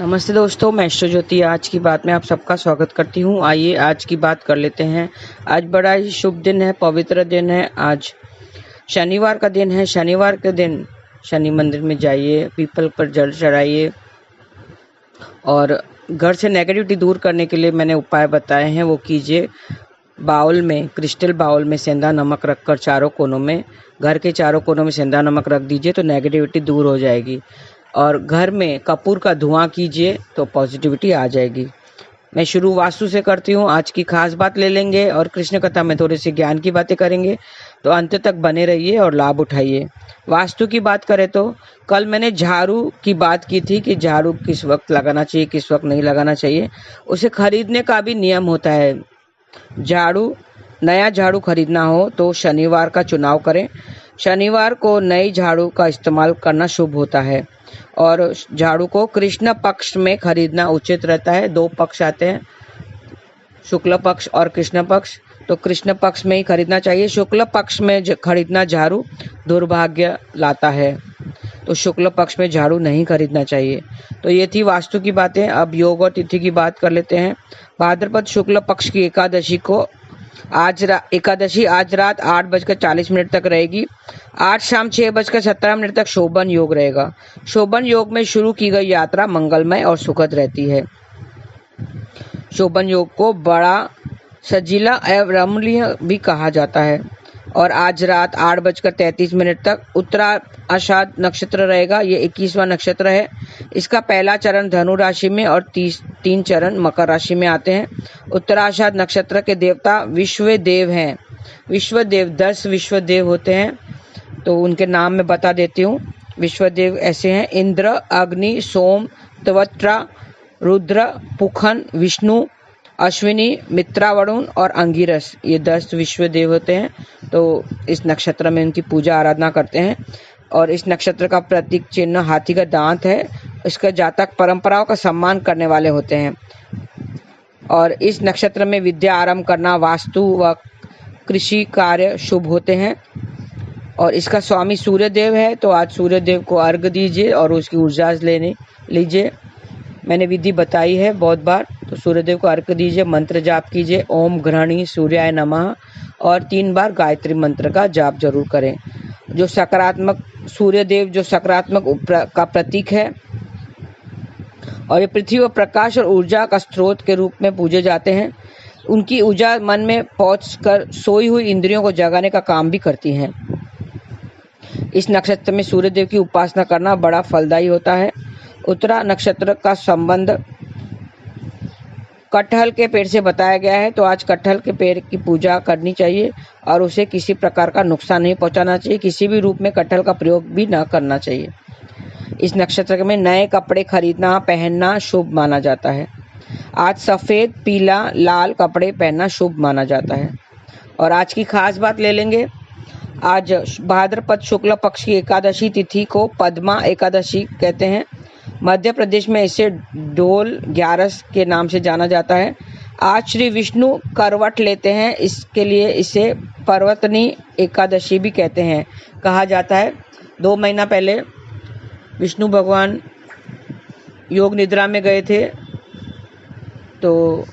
नमस्ते दोस्तों, मैं एस्ट्रो ज्योति आज की बात में आप सबका स्वागत करती हूँ। आइए आज की बात कर लेते हैं। आज बड़ा ही शुभ दिन है, पवित्र दिन है। आज शनिवार का दिन है। शनिवार के दिन शनि मंदिर में जाइए, पीपल पर जल चढ़ाइए और घर से नेगेटिविटी दूर करने के लिए मैंने उपाय बताए हैं, वो कीजिए। बाउल में, क्रिस्टल बाउल में सेंधा नमक रखकर चारों कोनों में, घर के चारों कोनों में सेंधा नमक रख दीजिए तो नेगेटिविटी दूर हो जाएगी। और घर में कपूर का धुआं कीजिए तो पॉजिटिविटी आ जाएगी। मैं शुरू वास्तु से करती हूँ। आज की खास बात ले लेंगे और कृष्ण कथा में थोड़े से ज्ञान की बातें करेंगे, तो अंत तक बने रहिए और लाभ उठाइए। वास्तु की बात करें तो कल मैंने झाड़ू की बात की थी कि झाड़ू किस वक्त लगाना चाहिए, किस वक्त नहीं लगाना चाहिए। उसे खरीदने का भी नियम होता है। नया झाड़ू खरीदना हो तो शनिवार का चुनाव करें। शनिवार को नई झाड़ू का इस्तेमाल करना शुभ होता है और झाड़ू को कृष्ण पक्ष में खरीदना उचित रहता है। दो पक्ष आते हैं, शुक्ल पक्ष और कृष्ण पक्ष, तो कृष्ण पक्ष में ही खरीदना चाहिए। शुक्ल पक्ष में खरीदना झाड़ू दुर्भाग्य लाता है, तो शुक्ल पक्ष में झाड़ू नहीं खरीदना चाहिए। तो ये थी वास्तु की बातें। अब योग और तिथि की बात कर लेते हैं। भाद्रपद शुक्ल पक्ष की एकादशी को एकादशी आज रात 8:40 तक रहेगी। आज शाम 6:17 तक शोभन योग रहेगा। शोभन योग में शुरू की गई यात्रा मंगलमय और सुखद रहती है। शोभन योग को बड़ा सजीला एवं रमणीय भी कहा जाता है। और आज रात 8:33 तक उत्तराषाढ़ नक्षत्र रहेगा। ये 21वां नक्षत्र है। इसका पहला चरण धनु राशि में और 3 चरण मकर राशि में आते हैं। उत्तराषाढ़ नक्षत्र के देवता विश्वदेव हैं। विश्वदेव 10 विश्वदेव होते हैं, तो उनके नाम मैं बता देती हूँ। विश्वदेव ऐसे हैं: इंद्र, अग्नि, सोम, त्वत्रा, रुद्र, पुखन, विष्णु, अश्विनी, मित्रा, वरुण और अंगिरस। ये 10 विश्व देव होते हैं। तो इस नक्षत्र में उनकी पूजा आराधना करते हैं। और इस नक्षत्र का प्रतीक चिन्ह हाथी का दांत है। इसका जातक परंपराओं का सम्मान करने वाले होते हैं। और इस नक्षत्र में विद्या आरंभ करना, वास्तु व कृषि कार्य शुभ होते हैं। और इसका स्वामी सूर्यदेव है, तो आज सूर्यदेव को अर्घ्य दीजिए और उसकी ऊर्जा लीजिए। मैंने विधि बताई है बहुत बार, तो सूर्यदेव को अर्घ्य दीजिए, मंत्र जाप कीजिए, ओम घृणी सूर्याय नमः, और 3 बार गायत्री मंत्र का जाप जरूर करें। जो सकारात्मक सूर्यदेव जो सकारात्मक का प्रतीक है और ये पृथ्वी व प्रकाश और ऊर्जा का स्रोत के रूप में पूजे जाते हैं। उनकी ऊर्जा मन में पहुंचकर सोई हुई इंद्रियों को जगाने का काम भी करती हैं। इस नक्षत्र में सूर्यदेव की उपासना करना बड़ा फलदायी होता है। उत्तरा नक्षत्र का संबंध कटहल के पेड़ से बताया गया है, तो आज कटहल के पेड़ की पूजा करनी चाहिए और उसे किसी प्रकार का नुकसान नहीं पहुंचाना चाहिए। किसी भी रूप में कटहल का प्रयोग भी न करना चाहिए। इस नक्षत्र में नए कपड़े खरीदना पहनना शुभ माना जाता है। आज सफ़ेद, पीला, लाल कपड़े पहनना शुभ माना जाता है। और आज की खास बात ले लेंगे। आज भाद्रपद शुक्ल पक्ष की एकादशी तिथि को पद्मा एकादशी कहते हैं। मध्य प्रदेश में इसे ढोल 11 के नाम से जाना जाता है। आज श्री विष्णु करवट लेते हैं, इसके लिए इसे पर्वतनी एकादशी भी कहते हैं, कहा जाता है। 2 महीना पहले विष्णु भगवान योग निद्रा में गए थे, तो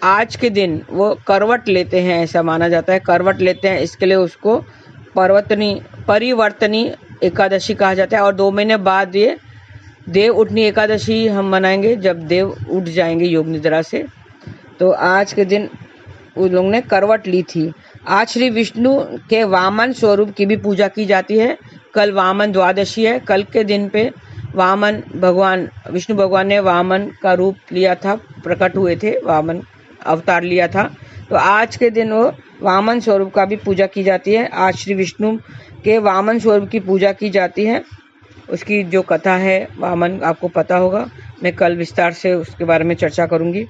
आज के दिन वो करवट लेते हैं, ऐसा माना जाता है। करवट लेते हैं, इसके लिए उसको परिवर्तनी एकादशी कहा जाता है। और 2 महीने बाद ये देव उठनी एकादशी हम मनाएंगे, जब देव उठ जाएंगे योग निद्रा से। तो आज के दिन उन लोगों ने करवट ली थी। आज श्री विष्णु के वामन स्वरूप की भी पूजा की जाती है। कल वामन द्वादशी है। कल के दिन पे वामन भगवान विष्णु भगवान ने वामन का रूप लिया था, प्रकट हुए थे, वामन अवतार लिया था। तो आज के दिन वो वामन स्वरूप का भी पूजा की जाती है। आज श्री विष्णु के वामन स्वरूप की पूजा की जाती है। उसकी जो कथा है वामन, आपको पता होगा, मैं कल विस्तार से उसके बारे में चर्चा करूंगी।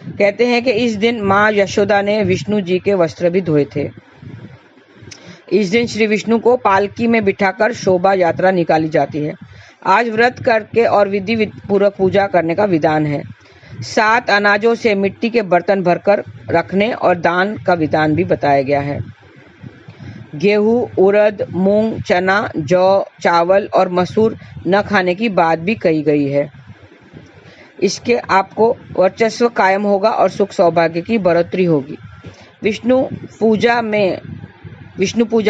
कहते हैं कि इस दिन माँ यशोदा ने विष्णु जी के वस्त्र भी धोए थे। इस दिन श्री विष्णु को पालकी में बिठाकर शोभा यात्रा निकाली जाती है। आज व्रत करके और विधि पूर्वक पूजा करने का विधान है। 7 अनाजों से मिट्टी के बर्तन भरकर रखने और दान का विधान भी बताया गया है। गेहूं, उड़द, मूंग, चना, जौ, चावल और मसूर न खाने की बात भी कही गई है। इसके आपको वर्चस्व कायम होगा और सुख सौभाग्य की बढ़ोतरी होगी। विष्णु पूजा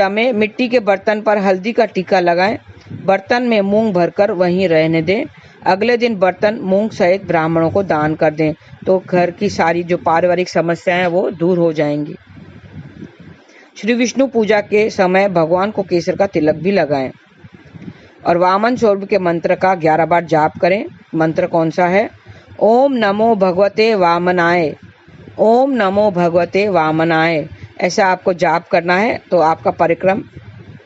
में मिट्टी के बर्तन पर हल्दी का टीका लगाएं। बर्तन में मूंग भरकर वहीं रहने दें। अगले दिन बर्तन मूंग सहित ब्राह्मणों को दान कर दें, तो घर की सारी जो पारिवारिक समस्याएं हैं वो दूर हो जाएंगी। श्री विष्णु पूजा के समय भगवान को केसर का तिलक भी लगाएं और वामन स्वरूप के मंत्र का 11 बार जाप करें। मंत्र कौन सा है? ओम नमो भगवते वामनाय, ओम नमो भगवते वामनाय। ऐसा आपको जाप करना है तो आपका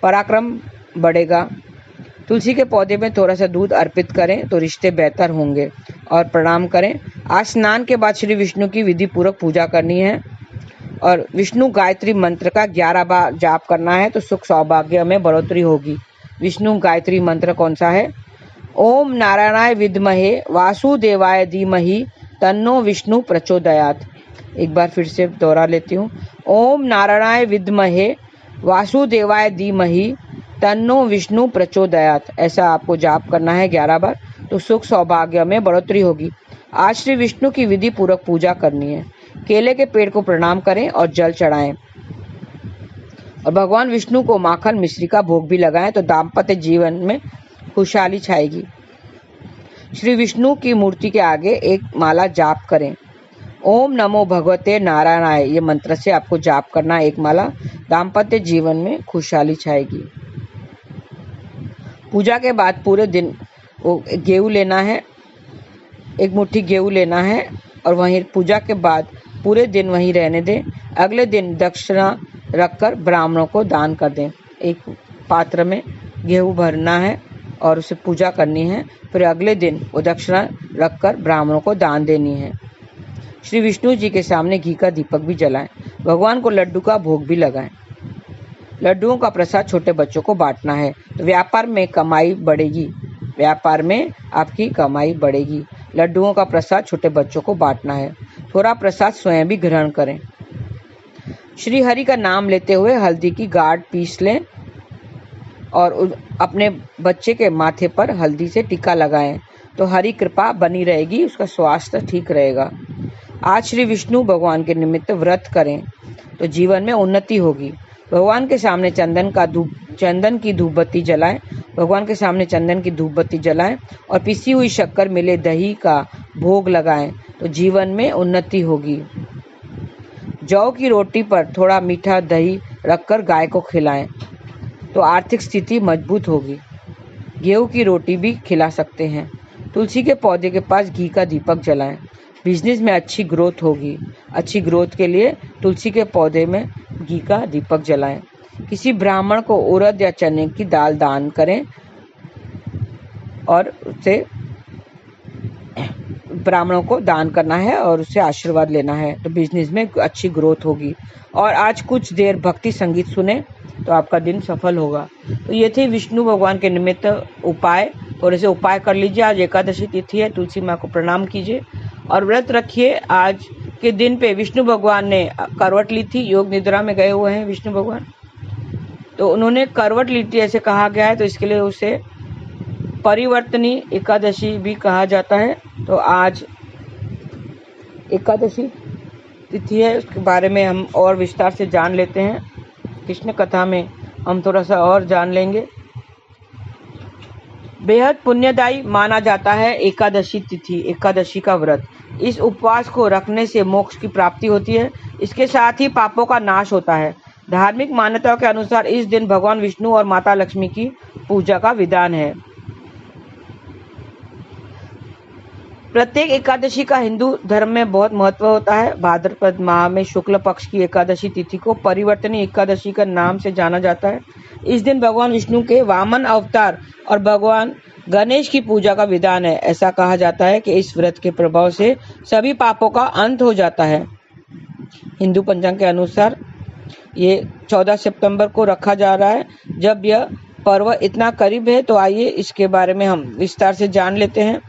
पराक्रम बढ़ेगा। तुलसी के पौधे में थोड़ा सा दूध अर्पित करें तो रिश्ते बेहतर होंगे और प्रणाम करें। आज स्नान के बाद श्री विष्णु की विधि पूर्वक पूजा करनी है और विष्णु गायत्री मंत्र का 11 बार जाप करना है तो सुख सौभाग्य में बढ़ोतरी होगी। विष्णु गायत्री मंत्र कौन सा है? ओम नारायणाय विद्महे वासुदेवाय धीमहि तन्नो विष्णु प्रचोदयात्। एक बार फिर से दोहरा लेती हूँ। ओम नारायणाय विद्महे वासुदेवाय धीमहि तन्नो विष्णु प्रचोदयात्। ऐसा आपको जाप करना है 11 बार तो सुख सौभाग्य में बढ़ोतरी होगी। आज श्री विष्णु की विधि पूर्वक पूजा करनी है। केले के पेड़ को प्रणाम करें और जल चढ़ाएं और भगवान विष्णु को माखन मिश्री का भोग भी लगाएं तो दाम्पत्य जीवन में खुशहाली छाएगी। श्री विष्णु की मूर्ति के आगे एक माला जाप करें। ओम नमो भगवते नारायणाय, ये मंत्र से आपको जाप करना है एक माला। दाम्पत्य जीवन में खुशहाली छाएगी। पूजा के बाद पूरे दिन गेहूं लेना है, एक मुट्ठी गेहूं लेना है और वहीं पूजा के बाद पूरे दिन वहीं रहने दें। अगले दिन दक्षिणा रखकर ब्राह्मणों को दान कर दें। एक पात्र में गेहूं भरना है और उसे पूजा करनी है, फिर अगले दिन वो दक्षिणा रखकर ब्राह्मणों को दान देनी है। श्री विष्णु जी के सामने घी का दीपक भी जलाएं। भगवान को लड्डू का भोग भी लगाएं। लड्डुओं का प्रसाद छोटे बच्चों को बांटना है तो व्यापार में कमाई बढ़ेगी, व्यापार में आपकी कमाई बढ़ेगी। लड्डुओं का प्रसाद छोटे बच्चों को बांटना है। थोड़ा प्रसाद स्वयं भी ग्रहण करें। श्री हरि का नाम लेते हुए हल्दी की गाढ़ पीस लें और अपने बच्चे के माथे पर हल्दी से टीका लगाएं तो हरि कृपा बनी रहेगी, उसका स्वास्थ्य ठीक रहेगा। आज श्री विष्णु भगवान के निमित्त व्रत करें तो जीवन में उन्नति होगी। भगवान के सामने चंदन की धूप बत्ती जलाएं। भगवान के सामने चंदन की धूप बत्ती जलाएं और पिसी हुई शक्कर मिले दही का भोग लगाएं तो जीवन में उन्नति होगी। जौ की रोटी पर थोड़ा मीठा दही रखकर गाय को खिलाएं तो आर्थिक स्थिति मजबूत होगी। गेहूं की रोटी भी खिला सकते हैं। तुलसी के पौधे के पास घी का दीपक जलाएं। बिजनेस में अच्छी ग्रोथ होगी। अच्छी ग्रोथ के लिए तुलसी के पौधे में घी का दीपक जलाएं। किसी ब्राह्मण को उड़द या चने की दाल दान करें और उसे ब्राह्मणों को दान करना है और उससे आशीर्वाद लेना है तो बिजनेस में अच्छी ग्रोथ होगी। और आज कुछ देर भक्ति संगीत सुने तो आपका दिन सफल होगा। तो ये थे विष्णु भगवान के निमित्त उपाय। थोड़े से उपाय कर लीजिए। आज एकादशी तिथि है, तुलसी माँ को प्रणाम कीजिए और व्रत रखिए। आज के दिन पे विष्णु भगवान ने करवट ली थी, योग निद्रा में गए हुए हैं विष्णु भगवान, तो उन्होंने करवट ली थी ऐसे कहा गया है, तो इसके लिए उसे परिवर्तनी एकादशी भी कहा जाता है। तो आज एकादशी तिथि है, उसके बारे में हम और विस्तार से जान लेते हैं। कृष्ण कथा में हम थोड़ा सा और जान लेंगे। बेहद पुण्यदायी माना जाता है एकादशी तिथि, एकादशी का व्रत। इस उपवास को रखने से मोक्ष की प्राप्ति होती है। इसके साथ ही पापों का नाश होता है। धार्मिक मान्यताओं के अनुसार इस दिन भगवान विष्णु और माता लक्ष्मी की पूजा का विधान है। प्रत्येक एकादशी का हिंदू धर्म में बहुत महत्व होता है। भाद्रपद माह में शुक्ल पक्ष की एकादशी तिथि को परिवर्तनी एकादशी का नाम से जाना जाता है। इस दिन भगवान विष्णु के वामन अवतार और भगवान गणेश की पूजा का विधान है। ऐसा कहा जाता है कि इस व्रत के प्रभाव से सभी पापों का अंत हो जाता है। हिंदू पंचांग के अनुसार ये 14 सितंबर को रखा जा रहा है। जब यह पर्व इतना करीब है तो आइए इसके बारे में हम विस्तार से जान लेते हैं।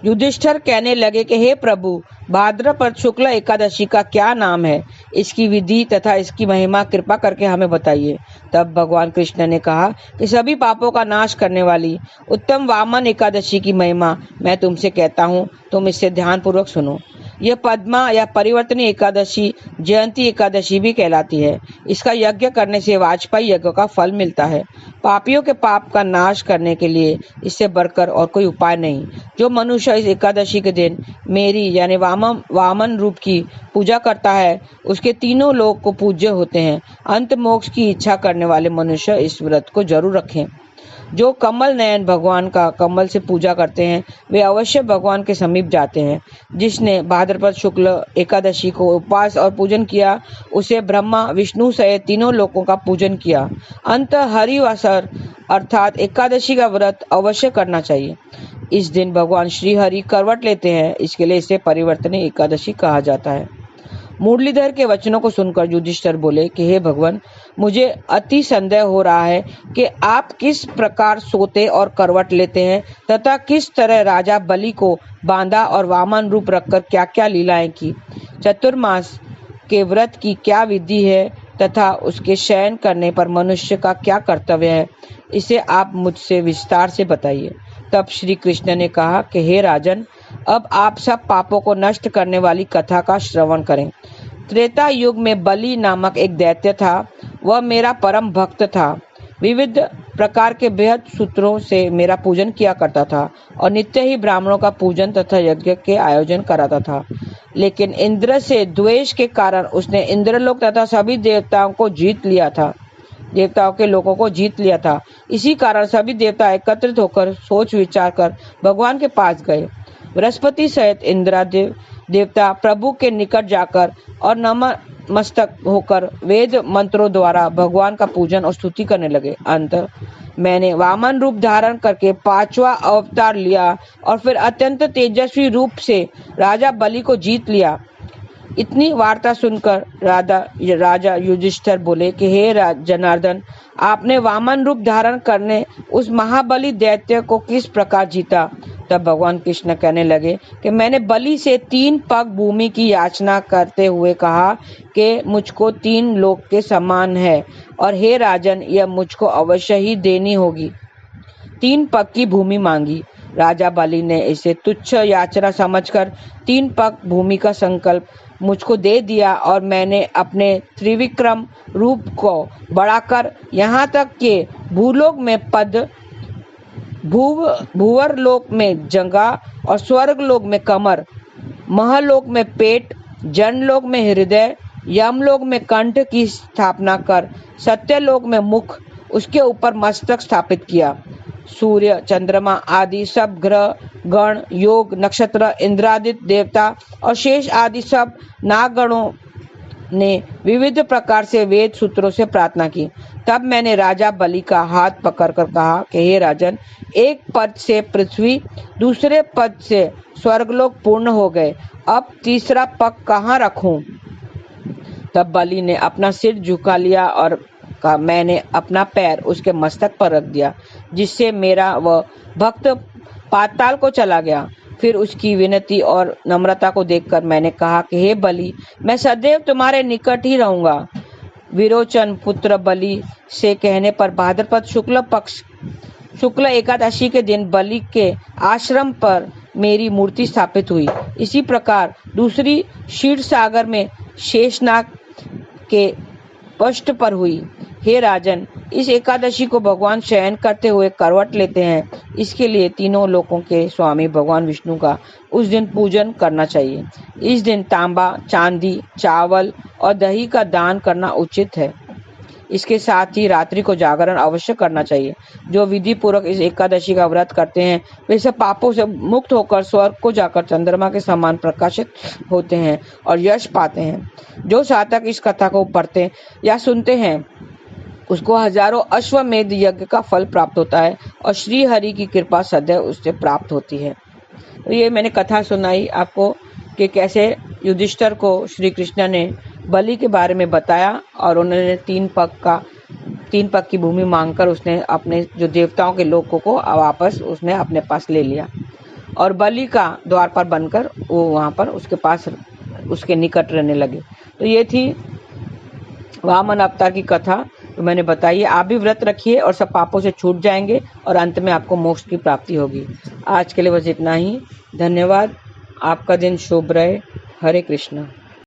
युधिष्ठिर कहने लगे कि हे प्रभु, भाद्रपद शुक्ल एकादशी का क्या नाम है? इसकी विधि तथा इसकी महिमा कृपा करके हमें बताइए। तब भगवान कृष्ण ने कहा कि सभी पापों का नाश करने वाली उत्तम वामन एकादशी की महिमा मैं तुमसे कहता हूँ, तुम इससे ध्यानपूर्वक सुनो। यह पद्मा या परिवर्तनी एकादशी जयंती एकादशी भी कहलाती है। इसका यज्ञ करने से वाजपेयी यज्ञ का फल मिलता है। पापियों के पाप का नाश करने के लिए इससे बढ़कर और कोई उपाय नहीं। जो मनुष्य इस एकादशी के दिन मेरी यानी वामन रूप की पूजा करता है, उसके तीनों लोक को पूज्य होते हैं। अंत मोक्ष की इच्छा करने वाले मनुष्य इस व्रत को जरूर रखें। जो कमल नयन भगवान का कमल से पूजा करते हैं, वे अवश्य भगवान के समीप जाते हैं। जिसने भाद्रपद शुक्ल एकादशी को उपवास और पूजन किया, उसे ब्रह्मा विष्णु सहित तीनों लोकों का पूजन किया। अंत हरिवासर अर्थात एकादशी का व्रत अवश्य करना चाहिए। इस दिन भगवान श्री हरि करवट लेते हैं, इसके लिए इसे परिवर्तनी एकादशी कहा जाता है। मुरलीधर के वचनों को सुनकर युधिष्ठिर बोले कि हे भगवान, मुझे अति संदेह हो रहा है कि आप किस प्रकार सोते और करवट लेते हैं तथा किस तरह राजा बलि को बांधा और वामन रूप रखकर क्या क्या लीलाएं की। चतुर्मास के व्रत की क्या विधि है तथा उसके शयन करने पर मनुष्य का क्या कर्तव्य है, इसे आप मुझसे विस्तार से बताइए। तब श्री कृष्ण ने कहा कि हे राजन, अब आप सब पापों को नष्ट करने वाली कथा का श्रवण करें। त्रेता युग में बलि नामक एक दैत्य था। वह मेरा परम भक्त था। विविध प्रकार के बेहद सूत्रों से मेरा पूजन किया करता था और नित्य ही ब्राह्मणों का पूजन तथा यज्ञ के आयोजन कराता था। लेकिन इंद्र से द्वेष के कारण उसने इंद्रलोक तथा सभी देवताओं को जीत लिया था। देवताओं के लोगों को जीत लिया था। इसी कारण सभी देवता एकत्रित होकर सोच विचार कर भगवान के पास गए। बृहस्पति सहित इंद्रादेव देवता प्रभु के निकट जाकर और नतमस्तक होकर वेद मंत्रों द्वारा भगवान का पूजन और स्तुति करने लगे। अंत मैंने वामन रूप धारण करके 5वां अवतार लिया और फिर अत्यंत तेजस्वी रूप से राजा बलि को जीत लिया। इतनी वार्ता सुनकर राजा युधिष्ठिर बोले कि हे जनार्दन, आपने वामन रूप धारण करने उस महाबली दैत्य को किस प्रकार जीता। तब भगवान कृष्ण कहने लगे कि मैंने बलि से 3 पग भूमि की याचना करते हुए कहा कि मुझको 3 लोक के समान है और हे राजन, यह मुझको अवश्य ही देनी होगी। 3 पग की भूमि मांगी। राजा बलि ने इसे तुच्छ याचना समझकर 3 पग भूमि का संकल्प मुझको दे दिया और मैंने अपने त्रिविक्रम रूप को बढ़ाकर यहाँ तक कि भूलोक में पद, भूवर लोक में जंगा और स्वर्ग लोक में कमर, महलोक में पेट, जनलोक में हृदय, यमलोक में कंठ की स्थापना कर सत्यलोक में मुख, उसके ऊपर मस्तक स्थापित किया। सूर्य, चंद्रमा आदि सब ग्रह गण, योग, नक्षत्र, इंद्रादित्य देवता और शेष आदि सब नागगणों ने विविध प्रकार से वेद सूत्रों से प्रार्थना की। तब मैंने राजा बलि का हाथ पकड़कर कहा कि हे राजन, एक पद से पृथ्वी, दूसरे पद से स्वर्गलोक पूर्ण हो गए, अब तीसरा पग कहाँ रखूं। तब बलि ने अपना सिर झुका लिया और मैंने अपना पैर उसके मस्तक पर रख दिया, जिससे मेरा वह भक्त पाताल को चला गया। फिर उसकी विनती और नम्रता को देखकर मैंने कहा कि हे बलि, मैं सदैव तुम्हारे निकट ही रहूंगा। विरोचन पुत्र बलि से कहने पर भाद्रपद शुक्ल एकादशी के दिन बलि के आश्रम पर मेरी मूर्ति स्थापित हुई। इसी प्रकार दूसरी क्षीर सागर में शेषनाग के पृष्ठ पर हुई। हे राजन, इस एकादशी को भगवान शयन करते हुए करवट लेते हैं। इसके लिए तीनों लोकों के स्वामी भगवान विष्णु का उस दिन पूजन करना चाहिए। इस दिन तांबा, चांदी, चावल और दही का दान करना उचित है। इसके साथ ही रात्रि को जागरण अवश्य करना चाहिए। जो विधि पूर्वक इस एकादशी का व्रत करते हैं, वे सब पापों से मुक्त होकर स्वर्ग को जाकर चंद्रमा के समान प्रकाशित होते हैं और यश पाते हैं। जो साधक इस कथा को पढ़ते या सुनते हैं, उसको हजारों अश्वमेध यज्ञ का फल प्राप्त होता है और श्री हरि की कृपा सदैव उससे प्राप्त होती है। तो ये मैंने कथा सुनाई आपको कि कैसे युधिष्ठिर को श्री कृष्ण ने बलि के बारे में बताया और उन्होंने 3 पग की भूमि मांगकर उसने अपने जो देवताओं के लोगों को वापस उसने अपने पास ले लिया और बलि का द्वारपाल बनकर वो वहाँ पर उसके पास उसके निकट रहने लगे। तो ये थी वामन अवतार की कथा तो मैंने बताई। आप भी व्रत रखिए और सब पापों से छूट जाएंगे और अंत में आपको मोक्ष की प्राप्ति होगी। आज के लिए बस इतना ही। धन्यवाद। आपका दिन शुभ रहे। हरे कृष्णा।